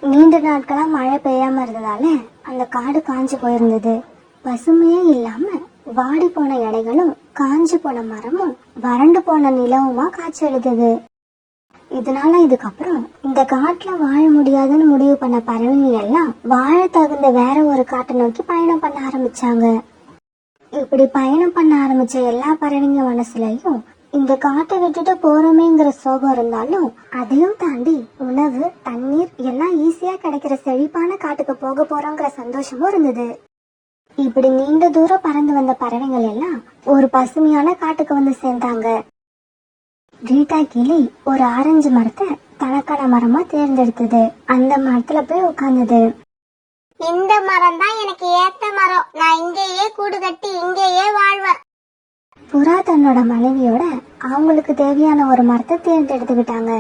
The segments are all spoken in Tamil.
நீண்ட நாட்களா மழை பெய்யாம இருந்ததால அந்த காடு காஞ்சு போயிருந்தது. பசுமையே இல்லாம வாடி போன இலைகளும் காஞ்சு போன மரமும் வறண்டு போன நிலவுமா காட்சி எழுதுது. இதனால இதுக்கப்புறம் இந்த காட்டுல வாழ முடியாதுன்னு முடிவு பண்ண பறவைங்க எல்லாம் வாழ தகுந்த வேற ஒரு காட்டை நோக்கி பயணம் பண்ண ஆரம்பிச்சாங்க. இப்படி பயணம் பண்ண ஆரம்பிச்ச எல்லா பறவைங்க மனசுலயும் இந்த காட்டை விட்டுட்டு போறோமேங்கிற சோகம் இருந்தாலும் அதையும் தாண்டி உணவு தண்ணீர் எல்லாம் ஈஸியா கிடைக்கிற செழிப்பான காட்டுக்கு போக போறோங்கிற சந்தோஷமும் இருந்தது. இப்படி நீண்ட தூரம் பறந்து வந்த பறவைகள் எல்லாம் ஒரு பசுமையான காட்டுக்கு வந்து சேர்ந்தாங்க. ரீட்டா கிளி ஒரு ஆரஞ்சு மரத்தை தனக்கான மரமா தேர்ந்தெடுத்தது. அந்த மரத்துல போய் உட்கார்ந்தது. இந்த மரம் தான் எனக்கு ஏத்த மரம், நான் இங்கேயே கூடு கட்டி இங்கேயே வாழ்வேன். புறா தன்னோட மனைவியோட அவங்களுக்கு தேவையான ஒரு மரத்தை தேர்ந்தெடுத்துக்கிட்டாங்க.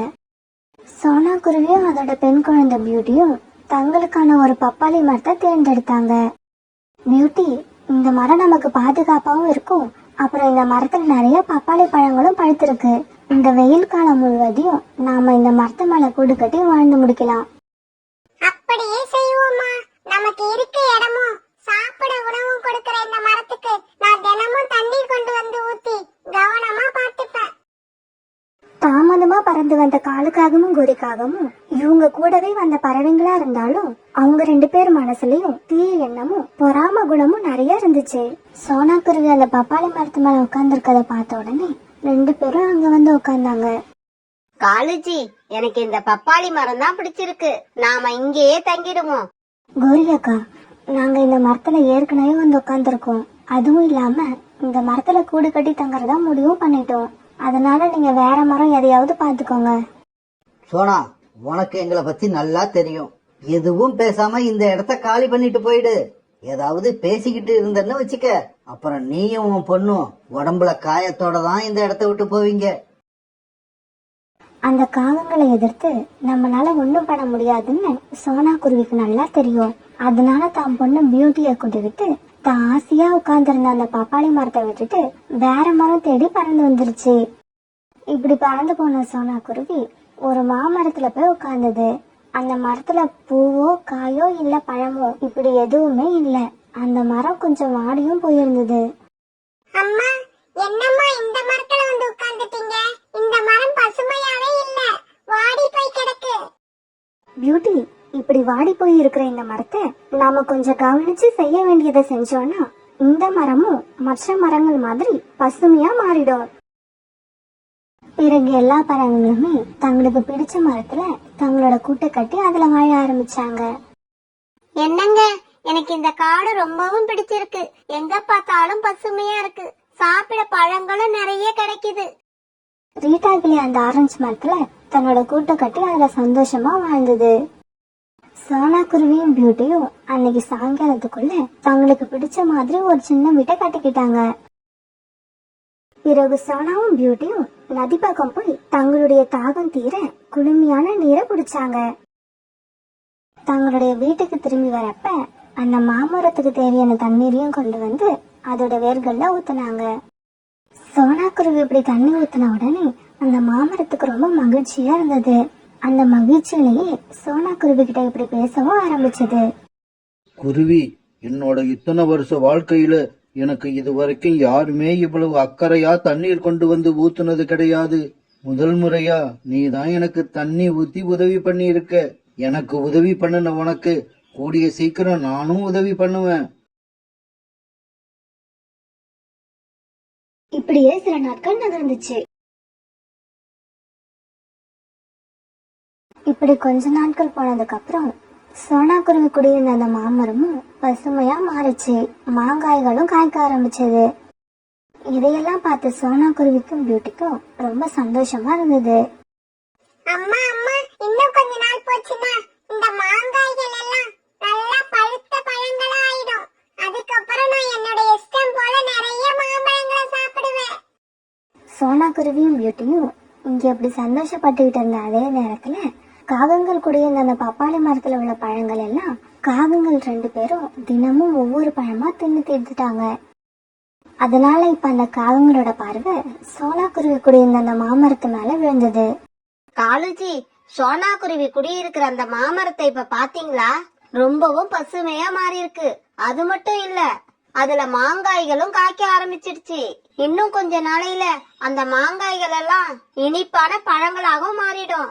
சோனா குருவியும் அதோட பெண் குழந்தை பியூட்டியும் தங்களுக்கான ஒரு பப்பாளி மரத்தை தேர்ந்தெடுத்தாங்க. பியூட்டி, இந்த மரம் நமக்கு பாதுகாப்பாவும் இருக்கும், அப்புறம் இந்த மரத்துல நிறைய பப்பாளி பழங்களும் பழுத்திருக்கு. இந்த வெயில் காலம் முழுவதையும் நாம இந்த மரத்து மேல கூடு கட்டி வாழ்ந்து முடிக்கலாம். அப்படியே செய்வோமா? நமக்கு இருக்க இடமும் சாப்பிட உணவும் கொடுக்கிற இந்த மரத்துக்கு நான் தினமும் தண்ணீர் கொண்டு வந்து ஊத்தி கவனமா பார்த்துப்பேன். தாமதமா பறந்து வந்த காலுக்காகவும் கோரிக்காகவும் இவங்க கூடவே வந்த பறவைங்களா இருந்தாலும் அவங்க 2 பேர் மனசுலயும் தீய எண்ணமும் பொறாம குணமும் நிறைய இருந்துச்சு. சோனா குருவி அந்த பப்பாளி மரத்து மேல உட்கார்ந்துருக்கத பார்த்த உடனே 2 பேரும் அங்க வந்து உட்கார்ந்தாங்க. காலுஜி, எனக்கு இந்த பப்பாளி மரம் தான் பிடிச்சிருக்கு, நாம இங்கேயே தங்கிடுவோம். கோரி அக்கா, நாங்க இந்த மரத்துல ஏற்கனவே வந்து உட்கார்ந்துருக்கோம். அதுவும் இல்லாம இந்த மரத்துல கூடு கட்டி தங்கறதா முடிவும் பண்ணிட்டோம். அதனால நீங்க வேற மரம் எதையாவது பாத்துக்கோங்க. சோனா, உனக்கு எங்களை பத்தி நல்லா தெரியும். எதுவும் பேசாம இந்த இடத்த காலி பண்ணிட்டு போயிடு. ஏதாவது பேசிக்கிட்டு இருந்தன்னு வச்சுக்க, அப்புறம் நீயும் உன் பொண்ணும் உடம்புல காயத்தோட தான் இந்த இடத்த விட்டு போவீங்க. அந்த காகங்களை எதிர்த்து நம்மளால ஒண்ணும் பண்ண முடியாதுன்னு சோனா குருவிக்கு நல்லா தெரியும். அதனால தான் பொண்ணு பியூட்டிய கூட்டிக்கிட்டு தான் ஆசையா உட்கார்ந்துருந்த அந்த பப்பாளி மரத்தை விட்டுட்டு வேற மரம் தேடி பறந்து வந்துருச்சு. இப்படி பறந்து போன சோனா குருவி ஒரு மாமரத்துல போய் உட்கார்ந்தது. அந்த மரத்துல பூவோ காயோ இல்ல பழமோ இப்படி எதுவுமே இல்ல. அந்த மரம் கொஞ்சம் வாடியும் போயிருந்தது. அம்மா, என்னம்மா இந்த மரத்துல வந்து உட்கார்ந்துட்டீங்க? இந்த மரம் பசுமையாவே இல்ல, வாடி போய் கிடக்கு. பியூட்டி, இப்படி வாடி போய் இருக்கிற இந்த மரத்தை நாம கொஞ்சம் கவனிச்சு செய்ய வேண்டியதை செஞ்சோம்னா இந்த மரமும் மற்ற மரங்கள் மாதிரி பசுமையா மாறிடும். பிறகு எல்லா பறவைகளுமே தங்களுக்கு பிடிச்ச மரத்துல தங்களோட கூட்டை கட்டி அதுல வாழ ஆரம்பிச்சாங்க. என்னங்க, எனக்கு இந்த காடு ரொம்பவும் பிடிச்சிருக்கு. எங்க பார்த்தாலும் பசுமையா இருக்கு, சாப்பிட பழங்களும் நிறைய கிடைக்குது. ரீட்டா கிளி அந்த ஆரஞ்சு மரத்துல தன்னோட கூட்டை கட்டி அதுல சந்தோஷமா வாழ்ந்தது. சோனா குருவியும் பியூட்டியும் அன்னைக்கு சாயங்காலத்துக்குள்ள தங்களுக்கு பிடிச்ச மாதிரி ஒரு சின்ன வீட்டை கட்டிக்கிட்டாங்க. பிறகு சோனாவும் பியூட்டியும் நதி பக்கம் போய் தங்களுடைய தாகம் தீர குளுமையான நீரை குடிச்சாங்க. தங்களுடைய வீட்டுக்கு திரும்பி வரப்ப அந்த மாமரத்துக்கு தேவையான தண்ணீரையும் கொண்டு வந்து அதோட வேர்கள்ல ஊத்துனாங்க. சோனா குருவி இப்படி தண்ணி ஊத்துன உடனே அந்த மாமரத்துக்கு ரொம்ப மகிழ்ச்சியா இருந்தது. அந்த மகிழ்ச்சியிலேயே சோனா குருவி கிட்ட இப்படி பேசவும் ஆரம்பிச்சது. குருவி, என்னோட இத்தனை வருஷ வாழ்க்கையில எனக்கு இதுவரைக்கும் யாருமே இவ்வளவு அக்கறையா தண்ணீர் கொண்டு வந்து ஊத்துனது கிடையாது. முதல் முறையா நீ தான் எனக்கு தண்ணி ஊத்தி உதவி பண்ணி இருக்க. எனக்கு உதவி பண்ணின உனக்கு கூடிய சீக்கிரம் நானும் உதவி பண்ணுவேன். இப்படியே சில நாட்கள் நகர்ந்துச்சு. இப்படி கொஞ்ச நாட்கள் போனதுக்கு அப்புறம் சோனா குருவி குடியிருந்த அந்த மாமரமும் பசுமையா மாறிச்சு. மாங்காய்களும் காய்க்க ஆரம்பிச்சது. இதையெல்லாம் பார்த்து சோனா குருவிக்கும் பியூட்டிக்கும் ரொம்ப சந்தோஷமா இருந்தது. அம்மா அம்மா, இன்னும் கொஞ்ச நாள் போச்சுன்னா இந்த மாங்காய்கள் எல்லாம் நல்லா பழுத்த பழங்களா ஆயிடும். அதுக்கப்புறம் நான் என்னோட இஷ்டம் போல நிறைய மாம்பழங்களை சாப்பிடுவேன். சோனா குருவியும் பியூட்டியும் இங்க இப்படி சந்தோஷப்பட்டுக்கிட்டு இருந்த அதே நேரத்துல காகங்கள் குடியிருந்த அந்த பப்பாளி மரத்துல உள்ள பழங்கள் எல்லாம் காகங்கள் 2 பேரும் தினமும் ஒவ்வொரு பழமா தின்னு தீர்த்துட்டாங்க. அதனால இப்ப அந்த காகங்களோட பார்வை சோனா குருவி குடியிருந்த அந்த மாமரத்து மேல விழுந்தது. காலுஜி, சோனா குருவி குடியிருக்கிற அந்த மாமரத்தை இப்ப பாத்தீங்களா? ரொம்பவும் பசுமையா மாறி இருக்கு. அது மட்டும் இல்ல, அதுல மாங்காய்களும் காய்க்க ஆரம்பிச்சிடுச்சு. இன்னும் கொஞ்ச நாளையில அந்த மாங்காய்கள் எல்லாம் இனிப்பான பழங்களாகவும் மாறிடும்.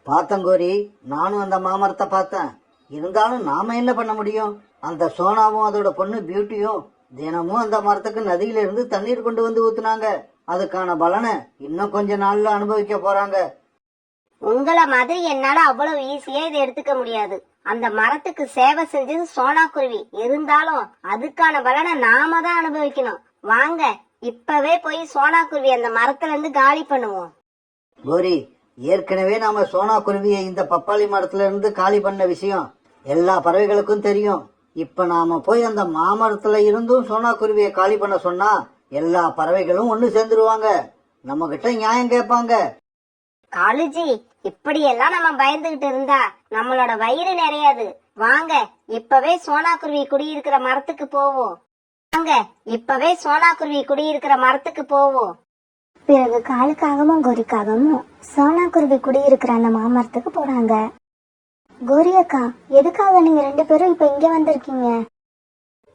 பார்த்தேன் கோரி, நானும் அந்த மாமரத்தை பார்த்தேன். இருந்தாலும் நாம என்ன பண்ண முடியும்? அந்த சோனாவும் அதோட பொண்ணு பியூட்டியும் தினமும் அந்த மரத்துக்கு நதியில இருந்து தண்ணீர் கொண்டு வந்து ஊத்துனாங்க. அதுக்கான பலனை இன்னும் கொஞ்ச நாள்ல அனுபவிக்க போறாங்க. உங்களை மாதிரி என்னால அவ்வளவு ஈஸியா இதை எடுத்துக்க முடியாது. அந்த மரத்துக்கு சேவை செஞ்சது சோனா குருவி. இருந்தாலும் அதுக்கான பலனை நாம தான் அனுபவிக்கணும். வாங்க இப்பவே போய் சோனா குருவி அந்த மரத்துல இருந்து காலி பண்ணுவோம். கோரி, ஏற்கனவே நாம சோனா குருவியை இந்த பப்பாளி மரத்துல இருந்து காலி பண்ண விஷயம் எல்லா பறவைகளுக்கும் தெரியும். இப்ப நாம போய் அந்த மாமரத்துல இருந்தும் சோனா குருவியை காலி பண்ண சொன்னா எல்லா பறவைகளும் ஒண்ணு சேர்ந்துருவாங்க. நம்ம கிட்ட நியாயம் கேட்பாங்க. காலுஜி, இப்படி எல்லாம் நம்ம பயந்துகிட்டு இருந்தா நம்மளோட வயிறு நிறையாது. வாங்க இப்பவே சோனா குருவி குடியிருக்கிற மரத்துக்கு போவோம். வாங்க இப்பவே சோனா குருவி குடியிருக்கிற மரத்துக்கு போவோம். பிறகு காலுக்காகவும் கோரிக்காகவும் சோனா குருவி குடியிருக்கிற அந்த மாமரத்துக்கு போறாங்க. கோரி அக்கா, எதுக்காக நீங்க 2 பேரும் இப்ப இங்க வந்திருக்கீங்க?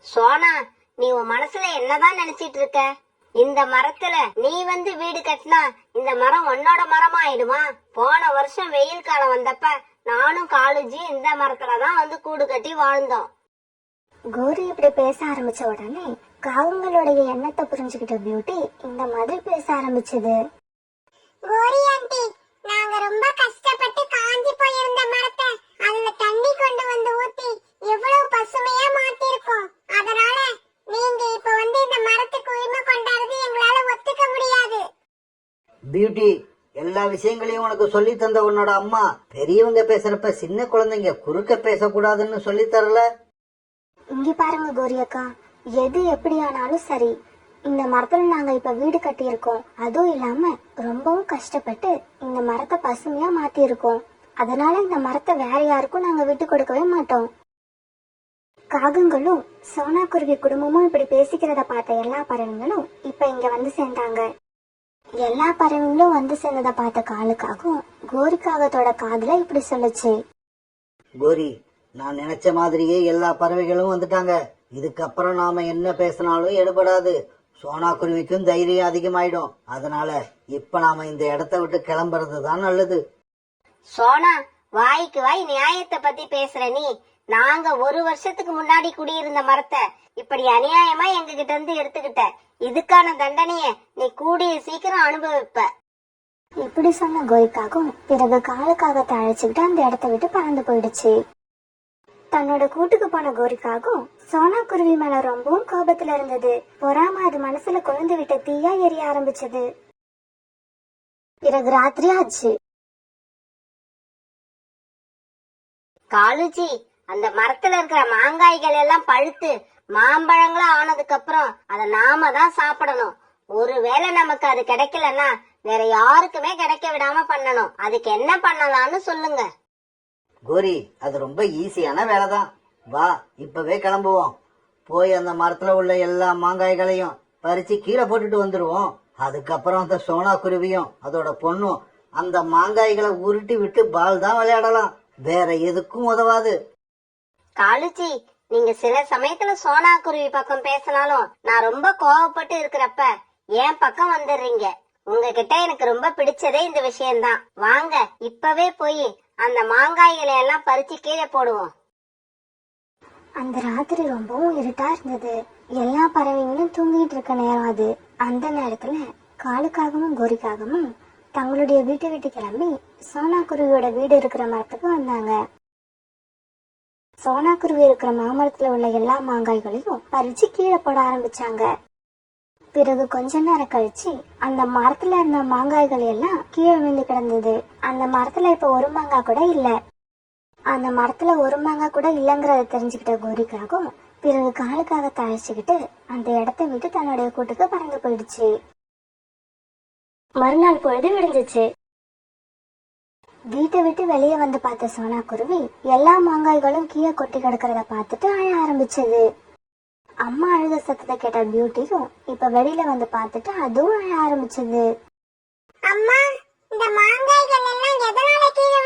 சோனா, நீ உன் மனசுல என்னதான் நினைச்சிட்டு இருக்க? இந்த மரத்துல நீ வந்து வீடு கட்டினா இந்த மரம் உன்னோட மரமா ஆயிடுமா? போன வருஷம் வெயில் காலம் வந்தப்ப நானும் காலுஜி இந்த மரத்துலதான் வந்து கூடு கட்டி வாழ்ந்தோம். கோரி இப்படி பேச ஆரம்பிச்ச உடனே காகங்களுடைய எண்ணத்தை புரிஞ்சுக்கிட்ட பியூட்டி இந்த மாதிரி பேச ஆரம்பிச்சது. கோரி ஆண்டி, நாங்க ரொம்ப கஷ்டப்பட்டு காஞ்சி போயிருந்த மரத்தை அதுல தண்ணி கொண்டு வந்து ஊத்தி எவ்வளவு பசுமையா மாத்திருக்கோம். அதனால நீங்க இப்ப வந்து இந்த மரத்துக்கு உரிமை கொண்டாடுறது எங்களால ஒத்துக்க முடியாது. பியூட்டி, எல்லா விஷயங்களையும் உனக்கு சொல்லி தந்த உன்னோட அம்மா பெரியவங்க பேசுறப்ப சின்ன குழந்தைங்க குறுக்க பேசக்கூடாதுன்னு சொல்லி தரல? இங்க பாருங்க கோரி அக்கா, எது எப்படியானாலும் சரி, இந்த மரத்துல நாங்க இப்ப வீடு கட்டி இருக்கோம். அதுவும் இல்லாம ரொம்பவும் கஷ்டப்பட்டு இந்த மரத்தை பசுமையா மாத்தி இருக்கோம். அதனால இந்த மரத்தை வேற யாருக்கும் நாங்க விட்டு கொடுக்கவே மாட்டோம். காகங்களும் சோனா குருவி குடும்பமும் இப்படி பேசிக்கிறத பார்த்த எல்லா பறவைங்களும் இப்ப இங்க வந்து சேர்ந்தாங்க. எல்லா பறவைங்களும் வந்து சேர்ந்ததை பார்த்த காலுக்காகவும் கோரிக்காகத்தோட காதுல இப்படி சொல்லுச்சு. கோரி, நான் நினைச்ச மாதிரியே எல்லா பறவைகளும் வந்துட்டாங்க. இதுக்கப்புறம் நாம என்ன பேசினாலும் எடுபடாது. சோனா குருவிக்கும் தைரியம் அதிகமாயிடும். அதனால இப்ப நாம இந்த இடத்த விட்டு கிளம்புறது தான் நல்லது. சோனா, வாய்க்கு வாய் நியாயத்தை பத்தி பேசுற நீ. நாங்க 1 வருஷத்துக்கு முன்னாடி குடியிருந்த மரத்தை இப்படி அநியாயமா எங்க கிட்ட இருந்து எடுத்துக்கிட்ட. இதுக்கான தண்டனைய நீ கூடிய சீக்கிரம் அனுபவிப்ப. இப்படி சொன்ன கோரிக்காகவும் பிறகு காலுக்காகத்தை அழைச்சுக்கிட்டு அந்த இடத்த விட்டு பறந்து போயிடுச்சு. தன்னோட கூட்டுக்கு போன கோரிக்காகவும் சோனா குருவி மேல ரொம்பவும் கோபத்துல இருந்தது. பொறாம அது மனசுல கொழுந்து விட்ட தீயா எரிய ஆரம்பிச்சது. பிறகு ராத்திரி ஆச்சு. காலுஜி, அந்த மரத்துல இருக்கிற மாங்காய்கள் எல்லாம் பழுத்து மாம்பழங்களா ஆனதுக்கு அப்புறம் அதை நாம தான் சாப்பிடணும். ஒருவேளை நமக்கு அது கிடைக்கலன்னா வேற யாருக்குமே கிடைக்க விடாம பண்ணணும். அதுக்கு என்ன பண்ணலாம்னு சொல்லுங்க. கோரி, அது ரொம்ப ஈஸியான வேலைதான். வா, இப்பவே கிளம்புவோம். போய் அந்த மரத்துல உள்ள எல்லா மாங்காய்களையும் பறிச்சு கீழே போட்டுட்டு வந்துருவோம். அதுக்கப்புறம் அந்த சோனா குருவியும் அதோட பொண்ணும் அந்த மாங்காய்களை உருட்டி விட்டு பால் தான் விளையாடலாம். வேற எதுக்கும் உதவாது. காலுஜி, நீங்க சில சமயத்துல சோனா குருவி பக்கம் பேசினாலும் நான் ரொம்ப கோவப்பட்டு இருக்கிறப்ப என் பக்கம் வந்துடுறீங்க. உங்ககிட்ட எனக்கு ரொம்ப பிடிச்சதே இந்த விஷயம்தான். வாங்க இப்பவே போய் அந்த மாங்காய்களை எல்லாம் பறிச்சு கீழே போடுவோம். அந்த ராத்திரி ரொம்பவும் இருட்டா இருந்தது. எல்லா பறவைகளும் தூங்கிட்டு இருக்க நேரம் அது. அந்த நேரத்துல காலுக்காகவும் கோரிக்காகவும் தங்களுடைய வீட்டை விட்டு கிளம்பி சோனா குருவியோட வீடு இருக்கிற மரத்துக்கு வந்தாங்க. சோனா குருவி இருக்கிற மாமரத்துல உள்ள எல்லா மாங்காய்களையும் பறிச்சு கீழே போட ஆரம்பிச்சாங்க. பிறகு கொஞ்ச நேரம் கழிச்சு அந்த மரத்துல இருந்த மாங்காய்கள் எல்லாம் கீழே விழுந்து கிடந்தது. அந்த மரத்துல இப்ப ஒரு மாங்காய் கூட இல்ல. அந்த மரத்துல ஒரு மாங்காய் கூட இல்லங்கிறத தெரிஞ்சுக்கிட்ட கோரிக்காகவும் பிறகு காலுக்காக தழைச்சுக்கிட்டு அந்த இடத்த விட்டு தன்னுடைய கூட்டுக்கு பறந்து போயிடுச்சு. மறுநாள் பொழுது விடிஞ்சிச்சு. வீட்டை விட்டு வெளியே வந்து பார்த்த சோனா குருவி எல்லா மாங்காய்களும் கீழே கொட்டி கிடக்கிறத பார்த்துட்டு அழ ஆரம்பிச்சது. அம்மா அழுத சத்தத்தை கேட்ட பியூட்டியும் இப்ப வெளியில வந்து பார்த்துட்டு அதுவும் அழ ஆரம்பிச்சது. அம்மா, இந்த மாங்காய்கள் எல்லாம் எதனால கீழே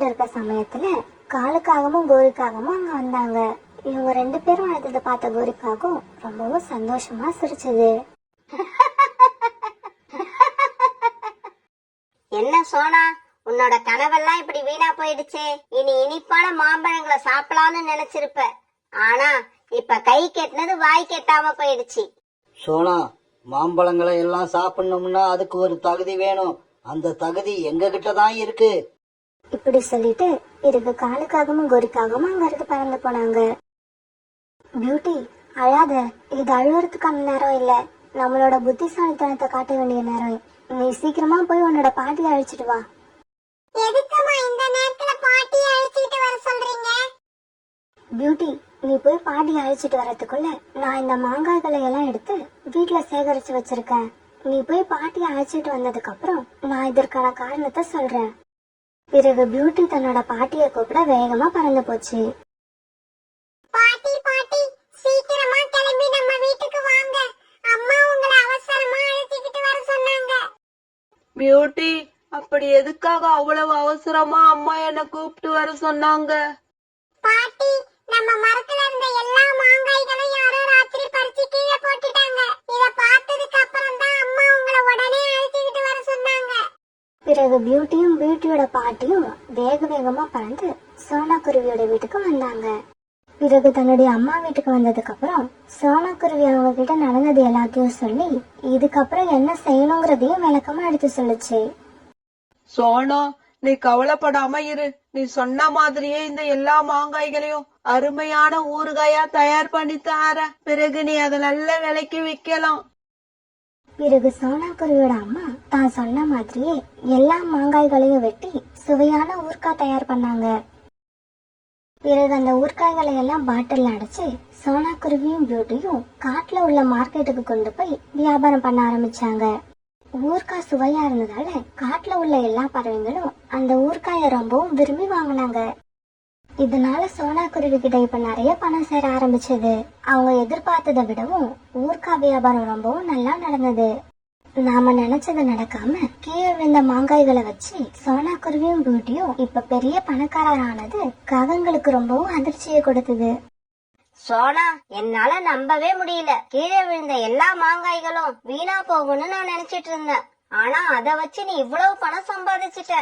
இருக்க சமயத்துல காலுக்காகவும் கோரிக்காகவும் அங்க வந்தாங்க. இவங்க 2 பேரும் அழுததை பார்த்த கோரிக்காகவும் ரொம்பவும் சந்தோஷமா சிரிச்சது. என்ன சோனா, உன்னோட கனவெல்லாம் இப்படி வீணா போயிடுச்சே. இனி இனிப்பான மாம்பழங்களை சாப்பிடலாம்னு நினைச்சிருப்ப. ஆனா இப்ப கை கெட்டினது வாய் கெட்டாம போயிடுச்சு. சோனா, மாம்பழங்களை எல்லாம் சாப்பிடணும்னா அதுக்கு ஒரு தகுதி வேணும். அந்த தகுதி எங்க கிட்ட தான் இருக்கு. இப்படி சொல்லிட்டு பிறகு காலுக்காகவும் கோரிக்காகவும் அங்க இருந்து பறந்து போனாங்க. பியூட்டி, அழாத. இது அழுவுறதுக்கான நேரம் இல்ல, நம்மளோட புத்திசாலித்தனத்தை காட்ட வேண்டிய நேரம். நீ சீக்கிரமா போய் உன்னோட பாட்டியை அழைச்சிட்டு வா. எதுக்குமா இந்த நேரத்துல பாட்டியை அழைச்சிட்டு வர சொல்றீங்க? பியூட்டி, நீ போய் பாட்டியை அழைச்சிட்டு வரதுக்குள்ள நான் இந்த மாங்காய்களை எல்லாம் எடுத்து வீட்டுல சேகரிச்சு வச்சிருக்கேன். நீ போய் பாட்டியை அழைச்சிட்டு வந்ததுக்கு அப்புறம் நான் இதற்கான காரணத்தை சொல்றேன். பிறகு பியூட்டி தன்னோட பாட்டியை கூப்பிட வேகமா பறந்து போச்சு. பாட்டி பாட்டி, சீக்கிரமா கிளம்பி நம்ம வீட்டுக்கு வாங்க. அம்மா உங்களை அவசரமா அழைச்சிட்டு வர சொன்னாங்க. பியூட்டி, அப்படி எதுக்காக அவ்வளவு அவசரமா அம்மா என்ன கூப்பிட்டு வர சொன்னாங்க? பாட்டி, நம்ம மரத்துல இருந்த எல்லா மாங்காய்களும் யாரோ ராத்திரி பறிச்சு கீழே போட்டுட்டாங்க. இத பார்த்ததுக்கு அப்புறம் தான் அம்மா உங்களை உடனே அழைச்சிட்டு வர சொன்னாங்க. பிறகு பியூட்டியும் பியூட்டியோட பாட்டியும் வேக வேகமா பறந்து சோனா குருவியோட வீட்டுக்கு வந்தாங்க. பிறகு தன்னுடைய அம்மா வீட்டுக்கு வந்ததுக்கு அப்புறம் சோனா குருவி அவங்க கிட்ட நடந்தது எல்லாத்தையும் சொல்லி இதுக்கப்புறம் என்ன செய்யணுங்கிறதையும் விளக்கமா எடுத்து சொல்லுச்சு. சோனா, நீ கவலைப்படாம இரு. நீ சொன்ன மாதிரியே இந்த எல்லா மாங்காய்களையும் அருமையான ஊறுகாயா தயார் பண்ணி தார. பிறகு நீ அதை நல்ல விலைக்கு விக்கலாம். பிறகு சோனா குருவியோட அம்மா தான் சொன்ன மாதிரியே எல்லா மாங்காய்களையும் வெட்டி சுவையான ஊறுகாய் தயார் பண்ணாங்க. பிறகு அந்த ஊறுகாய்களை எல்லாம் பாட்டில் அடைச்சு சோனா குருவியும் பியூட்டியும் காட்டுல உள்ள மார்க்கெட்டுக்கு கொண்டு போய் வியாபாரம் பண்ண ஆரம்பிச்சாங்க. ஊறுகாய் சுவையா இருந்ததால காட்டுல உள்ள எல்லா பறவைகளும் அந்த ஊறுகாயை ரொம்பவும் விரும்பி வாங்கினாங்க. இதனால சோனா குருவி கிட்ட இப்ப நிறைய பணம் சேர ஆரம்பிச்சது. அவங்க எதிர்பார்த்ததை விடவும் ஊறுகாய் வியாபாரம் ரொம்பவும் நல்லா நடந்தது. நாம நினைச்சது நடக்காம கீழே விழுந்த மாங்காய்களை வச்சு சோனா குருவியும் பியூட்டியும் இப்ப பெரிய பணக்காரரானது காகங்களுக்கு ரொம்பவும் அதிர்ச்சியை கொடுத்தது. சோனா, என்னால நம்பவே முடியல. கீழே விழுந்த எல்லா மாங்காய்களும் வீணா போகும்னு நான் நினைச்சிட்டு இருந்தேன். ஆனா அத வச்சு நீ இவ்வளவு பணம் சம்பாதிச்சிட்ட.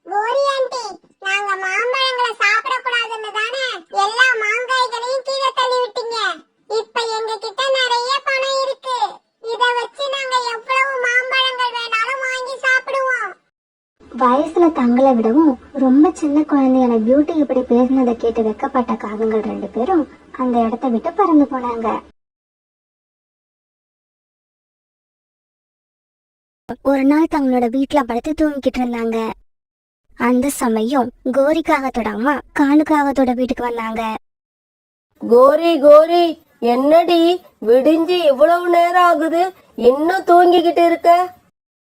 கோரி ஆண்டி, நாங்க மாம்பழங்களை சாப்பிட கூடாதுன்னு தானே எல்லா மாங்காய்களையும் கீழே தள்ளி விட்டீங்க. இப்ப எங்க கிட்ட நிறைய பணம் இருக்கு. இத வச்சு நாங்க எவ்வளவு மாம்பழங்கள் வேணாலும் வாங்கி சாப்பிடுவோம். வயசுல தங்களை விடவும் ரொம்ப சின்ன குழந்தையான பியூட்டி இப்படி பேசினதை கேட்டு வெக்கப்பட்ட காகங்கள் 2 பேரும் அந்த இடத்த விட்டு பறந்து போனாங்க. ஒரு நாள் தங்களோட வீட்டுல படுத்து தூங்கிக்கிட்டு இருந்தாங்க. அந்த சமயம் கோரிக்காகத்தோட அம்மா காலுக்காகத்தோட வீட்டுக்கு வந்தாங்க. கோரி கோரி, என்னடி விடிஞ்சு இவ்வளவு நேரம் ஆகுது, இன்னும் தூங்கிக்கிட்டு இருக்க?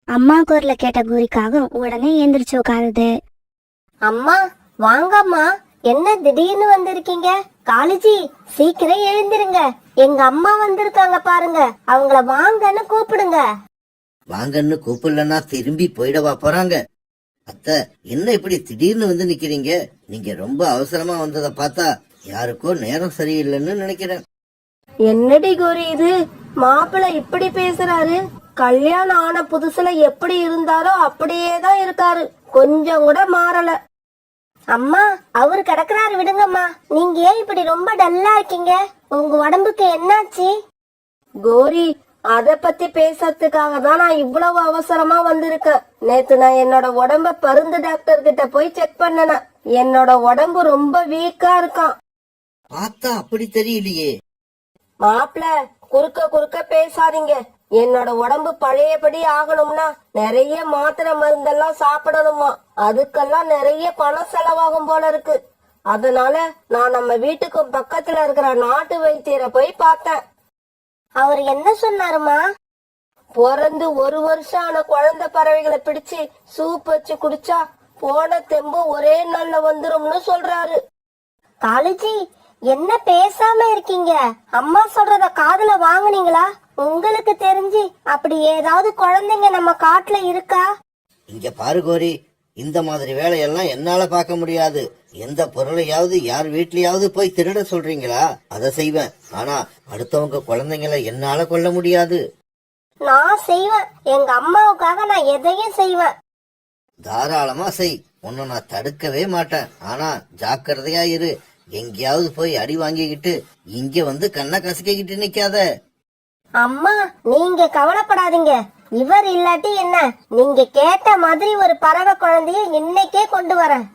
அம்மா குரல கேட்ட கோரிக்காக உடனே எந்திரிச்சு உட்காருது. அம்மா, வாங்கம்மா. என்ன திடீர்னு வந்திருக்கீங்க? காளிஜி, சீக்கிரம் எழுந்திருங்க. எங்க அம்மா வந்திருக்காங்க பாருங்க. அவங்கள வாங்கன்னு கூப்பிடுங்க. வாங்கன்னு கூப்பிடலன்னா திரும்பி போயிடவா போறாங்க? அத்தை, என்ன இப்படி திடீர்னு வந்து நிக்கிறீங்க? நீங்க ரொம்ப அவசரமா வந்ததை பார்த்தா யாருக்கோ நேரம் சரியில்லைன்னு நினைக்கிறேன். என்னடி கோரி இது, மாப்பிள்ளை இப்படி பேசுறாரு? கல்யாணம் ஆன புதுசுல எப்படி இருந்தாரோ அப்படியே தான் இருக்காரு, கொஞ்சம் கூட மாறல. அம்மா, அவரு கிடக்குறாரு, விடுங்கம்மா. நீங்க ஏன் இப்படி ரொம்ப டல்லா இருக்கீங்க? உங்க உடம்புக்கு என்னாச்சு? கோரி, அத பத்தி பேசறதுக்காக தான் நான் இவ்வளவு அவசரமா வந்திருக்கேன். நேத்து நான் என்னோட உடம்ப பருந்து டாக்டர் கிட்ட போய் செக் பண்ணேன். என்னோட உடம்பு ரொம்ப வீக்கா இருக்கான். பார்த்தா அப்படி தெரியலையே. மாப்பிள்ள, குறுக்க பேசாதீங்க. என்னோட உடம்பு பழையபடி ஆகணும்னா நிறைய மாத்திரை மருந்தெல்லாம் சாப்பிடணுமா. அதுக்கெல்லாம் நிறைய பணம் செலவாகும் போல இருக்கு. அதனால நான் நம்ம வீட்டுக்கு பக்கத்துல இருக்கிற நாட்டு வைத்தியரை போய் பார்த்தேன். அவர் என்ன சொன்னாருமா? பிறந்து 1 வருஷம் ஆன குழந்தை பறவைகளை பிடிச்சு சூப் வச்சு குடிச்சா போன தெம்பு ஒரே நாள்ல வந்துரும்னு சொல்றாரு. காளிஜி, என்ன பேசாம இருக்கீங்க? அம்மா சொல்றத காதுல வாங்குனீங்களா? உங்களுக்கு தெரிஞ்சு அப்படி ஏதாவது குழந்தைங்க நம்ம காட்டுல இருக்கா? இங்க பாரு கோரி, இந்த மாதிரி வேலையெல்லாம் என்னால பார்க்க முடியாது. எந்த பொருளையாவது யார் வீட்லயாவது போய் திருட சொல்றீங்களா, அதை செய்வேன். ஆனா அடுத்தவங்க குழந்தைங்களை என்னால கொல்ல முடியாது. நான் செய்வேன். எங்க அம்மாவுக்காக நான் எதையும் செய்வேன். தாராளமா செய், உன்னை நான் தடுக்கவே மாட்டேன். ஆனா ஜாக்கிரதையா இரு, எங்கேயாவது போய் அடி வாங்கிக்கிட்டு இங்க வந்து கண்ணை கசக்கிக்கிட்டு நிக்காத. அம்மா, நீங்க கவலைப்படாதீங்க. இவர் இல்லாட்டி என்ன, நீங்க கேட்ட மாதிரி ஒரு பறவை குழந்தைய இன்னைக்கே கொண்டு வரேன்.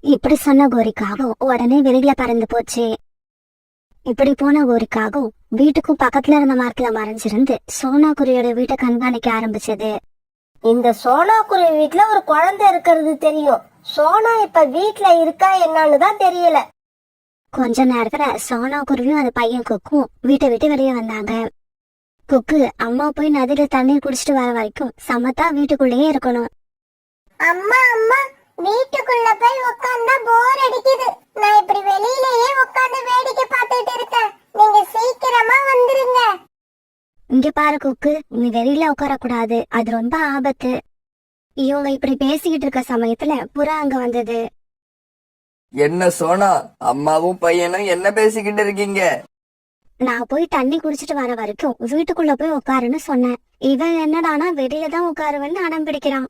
இப்படி சொன்ன கோரிக்காகவும் உடனே வெளியில பறந்து போச்சு. இப்படி போன கோரிக்காகவும் வீட்டுக்கும் பக்கத்துல இருந்த மரத்துல மறைஞ்சிருந்து சோனா குருவியோட வீட்டை கண்காணிக்க ஆரம்பிச்சது. இந்த சோனா குருவி வீட்டுல ஒரு குழந்தை இருக்கிறது தெரியும். சோனா இப்ப வீட்டுல இருக்கா என்னன்னு தான் தெரியல. கொஞ்ச நேரத்துல சோனா குருவியும் அந்த பையன் குக்கும் வீட்டை விட்டு வெளியே வந்தாங்க. குக்கு அம்மா போய் நதியில தண்ணீர் குடிச்சிட்டு வர வரைக்கும் சமத்தா வீட்டுக்குள்ளேயே இருக்கணும். அம்மா அம்மா, வீட்டுக்குள்ள போய் உட்கார்ந்தா போர் அடிக்குது. நான் இப்படி வெளியிலேயே உட்கார்ந்து வேடிக்கை பார்த்துட்டு இருக்கேன். நீங்க சீக்கிரமா வந்துருங்க. இங்க பாரு குக்கு, நீ வெளியில உட்கார கூடாது, அது ரொம்ப ஆபத்து. இவங்க இப்படி பேசிக்கிட்டு இருக்க சமயத்துல புறா அங்க வந்தது. என்ன சோனா, அம்மாவும் பையனும் என்ன பேசிக்கிட்டு இருக்கீங்க? நான் போய் தண்ணி குடிச்சிட்டு வர வரைக்கும் வீட்டுக்குள்ள போய் உட்காருன்னு சொன்னேன். இவன் என்னடானா வெளியில தான் உட்காருவேன்னு அடம் பிடிக்கிறான்.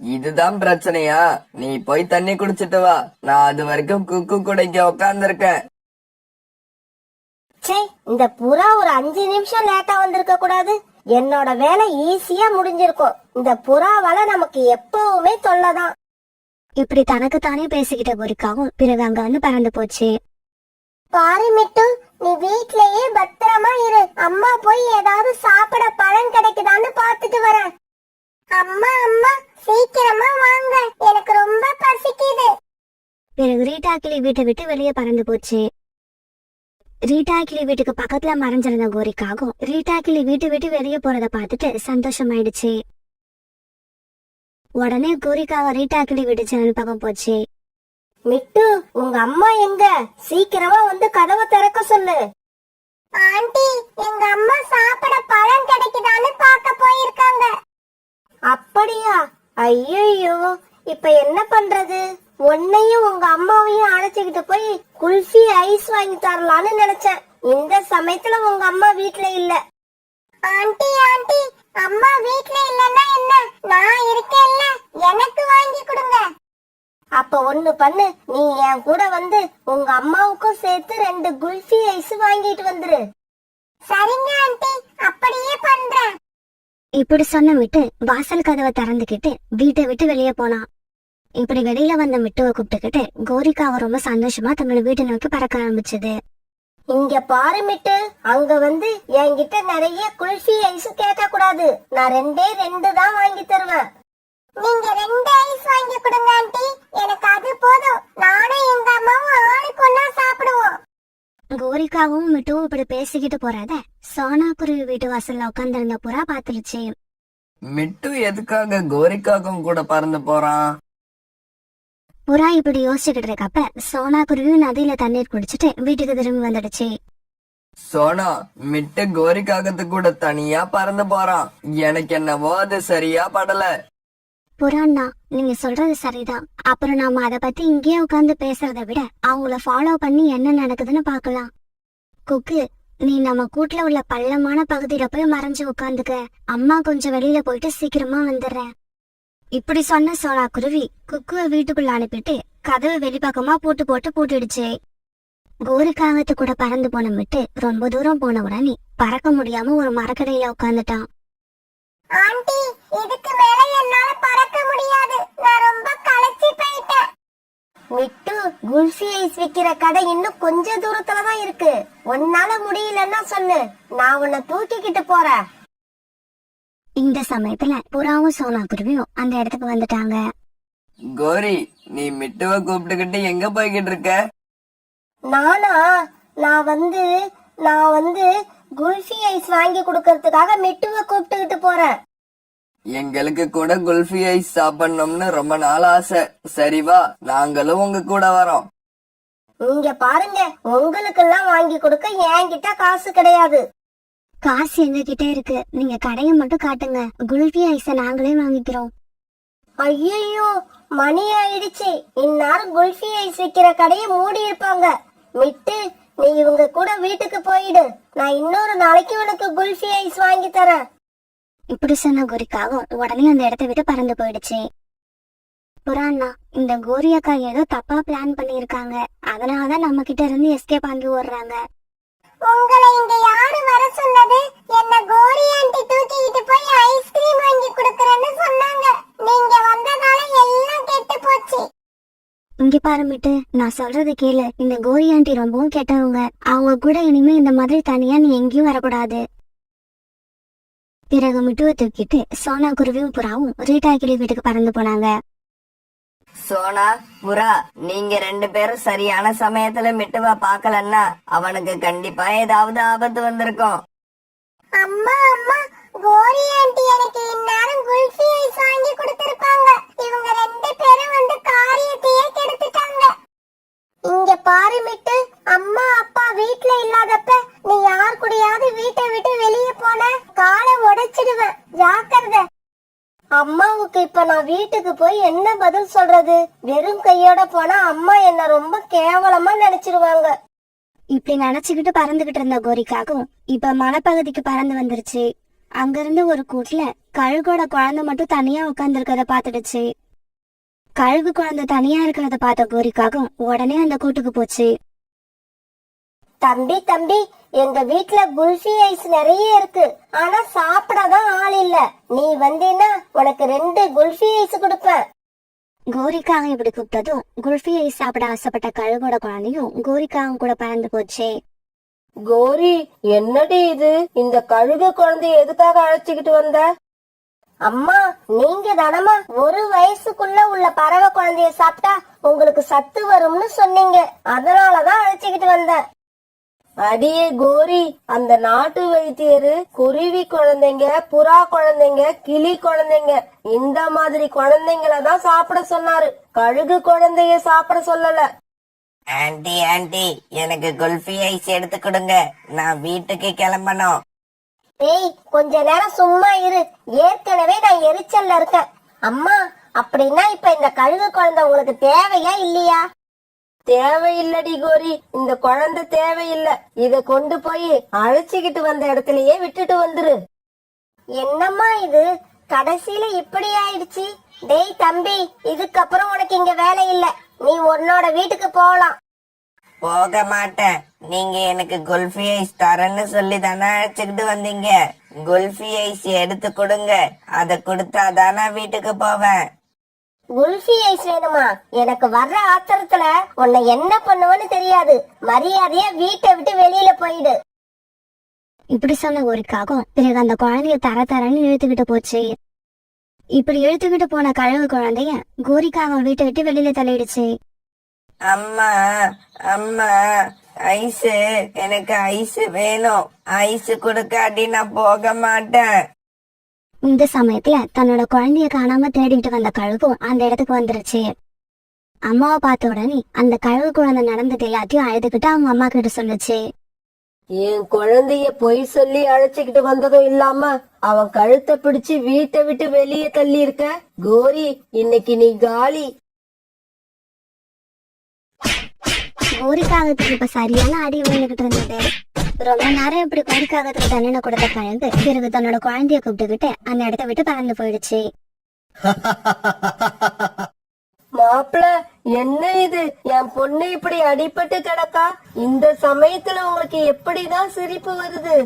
இதுதான் பிரச்சனையா? நீ போய் தண்ணி குடிச்சிட்டு வா, நான் அது வரைக்கும் குக்கு குடைக்க உட்கார்ந்துருக்கேன். சே, இந்த புறா ஒரு 5 நிமிஷம் லேட்டா வந்திருக்க கூடாது. என்னோட வேலை ஈஸியா முடிஞ்சிருக்கும். இந்த புறாவால நமக்கு எப்பவுமே தொல்லைதான். இப்படி தனக்கு தானே பேசிக்கிட்ட கோரிக்காவும் பிறகு அங்க வந்து பறந்து போச்சு. பாரு மிட்டு, நீ வீட்லயே பத்திரமா இரு. அம்மா போய் ஏதாவது சாப்பிட பழம் கிடைக்குதான்னு பாத்துட்டு வரேன். அம்மா அம்மா, சீக்கிரமா வாங்க, எனக்கு ரொம்ப பசிக்குது. பிறகு ரீட்டா கிளி வீட்டை விட்டு வெளியே பறந்து போச்சு. ரீட்டா கிளி வீட்டுக்கு பக்கத்துல மறைஞ்சிருந்த கோரிக்காகும் ரீட்டா கிளி வீட்டை விட்டு வெளியே போறத பார்த்துட்டு சந்தோஷமாயிடுச்சு. உடனே கோரிக்காவை ரீட்டா கிளி வீட்டு ஜன்னல் பக்கம் போச்சு. மிட்டு, உங்க அம்மா எங்க? சீக்கிரமா வந்து கதவை திறக்க சொல்லு. ஆண்டி, எங்க அம்மா சாப்பிட பழம் கிடைக்குதான்னு பார்க்க போயிருக்காங்க. அப்படியா? ஐயோ, இப்ப என்ன பண்றது? உன்னையும் உங்க அம்மாவையும் அழைச்சுக்கிட்டு போய் குல்ஃபி ஐஸ் வாங்கி தரலான்னு நினைச்சேன். இந்த சமயத்துல உங்க அம்மா வீட்ல இல்ல. ஆண்டி ஆண்டி, அம்மா வீட்ல இல்லன்னா என்ன, நான் இருக்கேன்ல, எனக்கு வாங்கி கொடுங்க. அப்ப ஒண்ணு பண்ணு, நீ என் கூட வந்து உங்க அம்மாவுக்கும் சேர்த்து 2 குல்ஃபி ஐஸ் வாங்கிட்டு வந்துரு. சரிங்க ஆண்டி, அப்படியே பண்றேன். இப்படி சொன்ன மிட்டு வாசல் கதவை திறந்துகிட்டு வீட்டை விட்டு வெளியே போனான். இப்படி வெளியில வந்த மிட்டுவை கூப்பிட்டுக்கிட்டு கோரிக்காவை ரொம்ப சந்தோஷமா தன்னோட வீட்டை நோக்கி பறக்க ஆரம்பிச்சது. இங்க பாரு மிட்டு, அங்க வந்து என்கிட்ட நிறைய குல்ஃபி ஐஸ் கேட்க கூடாது. நான் 2 தான் வாங்கி தருவேன். நீங்க 2 ஐஸ் வாங்கி கொடுங்க ஆண்டி, எனக்கு அது போதும். நானும் எங்க அம்மாவும் ஆளுக்கு ஒண்ணா சாப்பிடுவோம். கோரிக்காவும் மிட்டுவும் இப்படி பேசிக்கிட்டு போறத சோனா குருவி வீட்டு வாசல்ல உட்கார்ந்திருந்த புறா பாத்துருச்சு. மிட்டு எதுக்காக கோரிக்காக்கும் கூட பறந்து போறான்? புறா இப்படி யோசிச்சுக்கிட்டு இருக்கப்ப சோனா குருவியும் நதியில தண்ணீர் குடிச்சிட்டு வீட்டுக்கு திரும்பி வந்துடுச்சு. சோனா, மிட்டு கோரிக்காகத்து கூட தனியா பறந்து போறான். எனக்கு என்னவோ அது சரியா படல. புறாண்ணா, நீங்க சொல்றது சரிதான். அப்புறம் நாம அத பத்தி இங்கேயே உட்கார்ந்து பேசுறத விட அவங்கள ஃபாலோ பண்ணி என்ன நடக்குதுன்னு பாக்கலாம். குக்கு, நீ நம்ம கூட்டுல உள்ள பள்ளமான பகுதியில போய் மறைஞ்சு உட்கார்ந்துக்க. அம்மா கொஞ்சம் வெளியில போயிட்டு சீக்கிரமா வந்துடுறேன். இப்படி சொன்ன சோனா குருவி குக்குவை வீட்டுக்குள்ள அனுப்பிட்டு கதவை வெளிப்பக்கமா போட்டு பூட்டிடுச்சு. கோரிக்காகத்து கூட பறந்து போன விட்டு ரொம்ப தூரம் போன உடனே பறக்க முடியாம ஒரு மரக்கடையில உட்கார்ந்துட்டான். ஆண்டி, இதுக்கு மேல என்னால பறக்க முடியாது. நான் ரொம்ப களைச்சு போயிட்டேன். மிட்டு, குல்ஃபி ஐஸ் விக்கிற கடை இன்னும் கொஞ்ச தூரத்துலதான் இருக்கு. உன்னால முடியலன்னா சொல்லு, நான் உன்னை தூக்கிக்கிட்டு போறேன். இந்த சமயத்துல புறாவும் சோனா குருவியும் அந்த இடத்துக்கு வந்துட்டாங்க. கோரி, நீ மிட்டுவை கூப்பிட்டுக்கிட்டு எங்க போய்கிட்டு இருக்க? நானா? நான் வந்து குல்ஃபி ஐஸ் வாங்கி கொடுக்கறதுக்காக மிட்டுவை கூப்பிட்டுக்கிட்டு போறேன். எங்களுக்கு கூட குல்ஃபி ஐஸ் சாப்பிடணும்னு ரொம்ப நாள் ஆசை. சரி வா, நாங்களும் உங்க கூட வரோம். இங்க பாருங்க, உங்களுக்கெல்லாம் வாங்கி கொடுக்க என்கிட்ட காசு கிடையாது. காசு எங்க கிட்ட இருக்கு, நீங்க கடையை மட்டும் காட்டுங்க, குல்ஃபி ஐஸ நாங்களே வாங்கிக்கிறோம். ஐயோ, மணி ஆயிடுச்சு. இந்நேரம் குல்ஃபி ஐஸ் விக்கிற கடையை மூடி இருப்பாங்க. மிட்டு, நீ இவங்க கூட வீட்டுக்கு போயிடு. நான் இன்னொரு நாளைக்கு உனக்கு குல்ஃபி ஐஸ் வாங்கி தரேன். இப்படி சொன்ன கோரிக்காவும் உடனே அந்த இடத்த விட்டு பறந்து போயிடுச்சு. புறாண்ணா, இந்த கோரி அக்கா ஏதோ தப்பா பிளான் பண்ணிருக்காங்க. அதனாலதான் நம்ம கிட்ட இருந்து எஸ்கேப் வாங்கி ஓடுறாங்க. உங்களை இங்க யாரு வர சொன்னது? என்ன கோரி ஆண்டி தூக்கிட்டு போய் ஐஸ்கிரீம் வாங்கி கொடுக்கறேன்னு சொன்னாங்க. நீங்க வந்ததால எல்லாம் கெட்டு போச்சு. இங்க பாருமிட்டு, நான் சொல்றது கேளு. இந்த கோரி ஆண்டி ரொம்பவும் கெட்டவங்க. அவங்க கூட இனிமே இந்த மாதிரி தனியா நீ எங்கேயும் வரக்கூடாது. பிறகு மிட்டுவை தூக்கிட்டு சோனா குருவியும் புறாவும் ரீட்டா கிளி வீட்டுக்கு பறந்து போனாங்க. சோனா, புறா, நீங்க 2 பேரும் சரியான சமயத்துல மிட்டுவா பாக்கலன்னா அவனுக்கு கண்டிப்பா ஏதாவது ஆபத்து வந்திருக்கும். அம்மா அம்மா, கோரி ஆண்டி எனக்கு இந்நேரம் குல்ஃபி ஐஸ் வாங்கி கொடுத்திருப்பாங்க. இவங்க 2 பேரும் வந்து காரியத்தையே கெடுத்துட்டாங்க. இங்க பாரு மிட்டு, அம்மா அப்பா வீட்ல இல்லாதப்ப நீ யார் கூடயாவது வீட்டை விட்டு வெளியே போன காலை உடைச்சிடுவேன். ஜாக்கிரதை. அம்மாவுக்கு இப்ப நான் வீட்டுக்கு போய் என்ன பதில் சொல்றது? வெறும் கையோட போனா அம்மா என்ன ரொம்ப கேவலமா நினைச்சிருவாங்க. இப்படி நினைச்சுக்கிட்டு பறந்துகிட்டு இருந்த கோரிக்காகவும் இப்ப மலைப்பகுதிக்கு பறந்து வந்துருச்சு. அங்கிருந்து ஒரு கூட்டுல கழுகோட குழந்தை மட்டும் தனியா உட்கார்ந்து இருக்கிறத பாத்துடுச்சு. கழுகு குழந்தை தனியா இருக்கிறத பார்த்த கோரிக்காகவும் உடனே அந்த கூட்டுக்கு போச்சு. தம்பி தம்பி, எங்க வீட்ல குல்ஃபி ஐஸ் நிறைய இருக்கு. ஆனா சாப்பிடதான் ஆள் இல்ல. நீ வந்தீன்னா உனக்கு 2 குல்ஃபி ஐஸ் கொடுப்பேன். கோரிக்காக இப்படி கூப்பிட்டதும் குல்ஃபி ஐஸ் சாப்பிட ஆசைப்பட்ட கழுகோட குழந்தையும் கோரிக்காவும் கூட பறந்து போச்சு. கோரி, என்னடி இது? இந்த கழுகு குழந்தைய எதுக்காக அழைச்சுக்கிட்டு வந்த? அம்மா, நீங்க தானமா 1 வயசுக்குள்ள உள்ள பறவை குழந்தைய சாப்பிட்டா உங்களுக்கு சத்து வரும்னு சொன்னீங்க. அதனாலதான் அழைச்சுக்கிட்டு வந்தேன். அடியே கோரி, அந்த நாட்டு வைத்தியரு குருவி குழந்தைங்க, புறா குழந்தைங்க, கிளி குழந்தைங்க, இந்த மாதிரி குழந்தைங்கள தான் சாப்பிட சொன்னாரு. கழுகு குழந்தைய சாப்பிட சொல்லல. ஆண்டி ஆண்டி, எனக்கு குல்ஃபி ஐஸ் எடுத்து கொடுங்க. நான் வீட்டுக்கு கிளம்பணும். ஏய், கொஞ்ச நேரம் சும்மா இரு. ஏற்கனவே நான் எரிச்சல்ல இருக்கேன். அம்மா, அப்படின்னா இப்ப இந்த கழுகு குழந்தை உங்களுக்கு தேவையா இல்லையா? தேவையில்லடி கோரி, இந்த குழந்தை தேவையில்ல. இத கொண்டு போய் அழைச்சிக்கிட்டு வந்த இடத்துலயே விட்டுட்டு வந்துரு. என்னம்மா இது, கடைசியில இப்படி ஆயிடுச்சு. டேய் தம்பி, இதுக்கப்புறம் உனக்கு இங்க வேலை இல்ல. நீ உன்னோட வீட்டுக்கு போகலாம். போக மாட்டேன். நீங்க எனக்கு குல்ஃபி ஐஸ் தரேன்னு சொல்லி தானே அழைச்சுக்கிட்டு வந்தீங்க. குல்ஃபி ஐஸ் எடுத்து கொடுங்க. அத கொடுத்தா தானே வீட்டுக்கு போவேன். குல்ஃபி ஐஸ் வேணுமா? எனக்கு வர்ற ஆத்திரத்துல உன்னை என்ன பண்ணுவேன்னு தெரியாது. மரியாதையா வீட்டை விட்டு வெளியில போயிடு. இப்படி சொன்ன கோரிக்காகவும் பிறகு அந்த குழந்தைய தரன்னு இழுத்துக்கிட்டு போச்சு. இப்படி இழுத்துக்கிட்டு போன கழுகு குழந்தைய கோரிக்காக வீட்டை விட்டு வெளியில தள்ளிடுச்சு. அம்மா அம்மா, ஐஸ், எனக்கு ஐஸ் வேணும். ஐஸ் கொடுக்காட்டி நான் போக மாட்டேன். இந்த சமயத்துல தன்னோட குழந்தைய காணாம தேடிட்டு வந்த கழுகும் அந்த இடத்துக்கு வந்துருச்சு. அம்மாவை பார்த்த உடனே அந்த கழுகு குழந்தை நடந்தது எல்லாத்தையும் அழுதுகிட்டு அவங்க அம்மா கிட்ட சொல்லுச்சு. என் குழந்தைய பொய் சொல்லி அழைச்சுக்கிட்டு வந்ததும் இல்லாம அவன் கழுத்தை பிடிச்சு வீட்டை விட்டு வெளியே தள்ளி இருக்க. கோரி, இன்னைக்கு நீ காலி. கோரிக்காகத்துக்கு இப்ப சரியான அடி விழுந்துகிட்டு இருந்தது. ரொம்ப நேரம் இப்படி கோரிக்காகத்துக்கு தண்டனை கொடுத்த கழுகு பிறகு தன்னோட குழந்தைய கூப்பிட்டுக்கிட்டு அந்த இடத்த விட்டு பறந்து போயிடுச்சு. மாப்பிள, என்ன இது? என் பொண்ணு இப்படி அடிபட்டு கிடக்கா. இந்த சமயத்துல உங்களுக்கு எப்படிதான் சிரிப்பு வருது?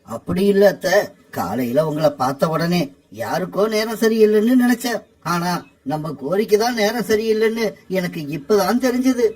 அப்படி இல்ல அத்தை, காலையில உங்களை பார்த்த உடனே யாருக்கோ நேரம் சரியில்லைன்னு நினைச்சேன். ஆனா நம்ம கோரிக்கை தான் நேரம் சரியில்லைன்னு எனக்கு இப்பதான் தெரிஞ்சது.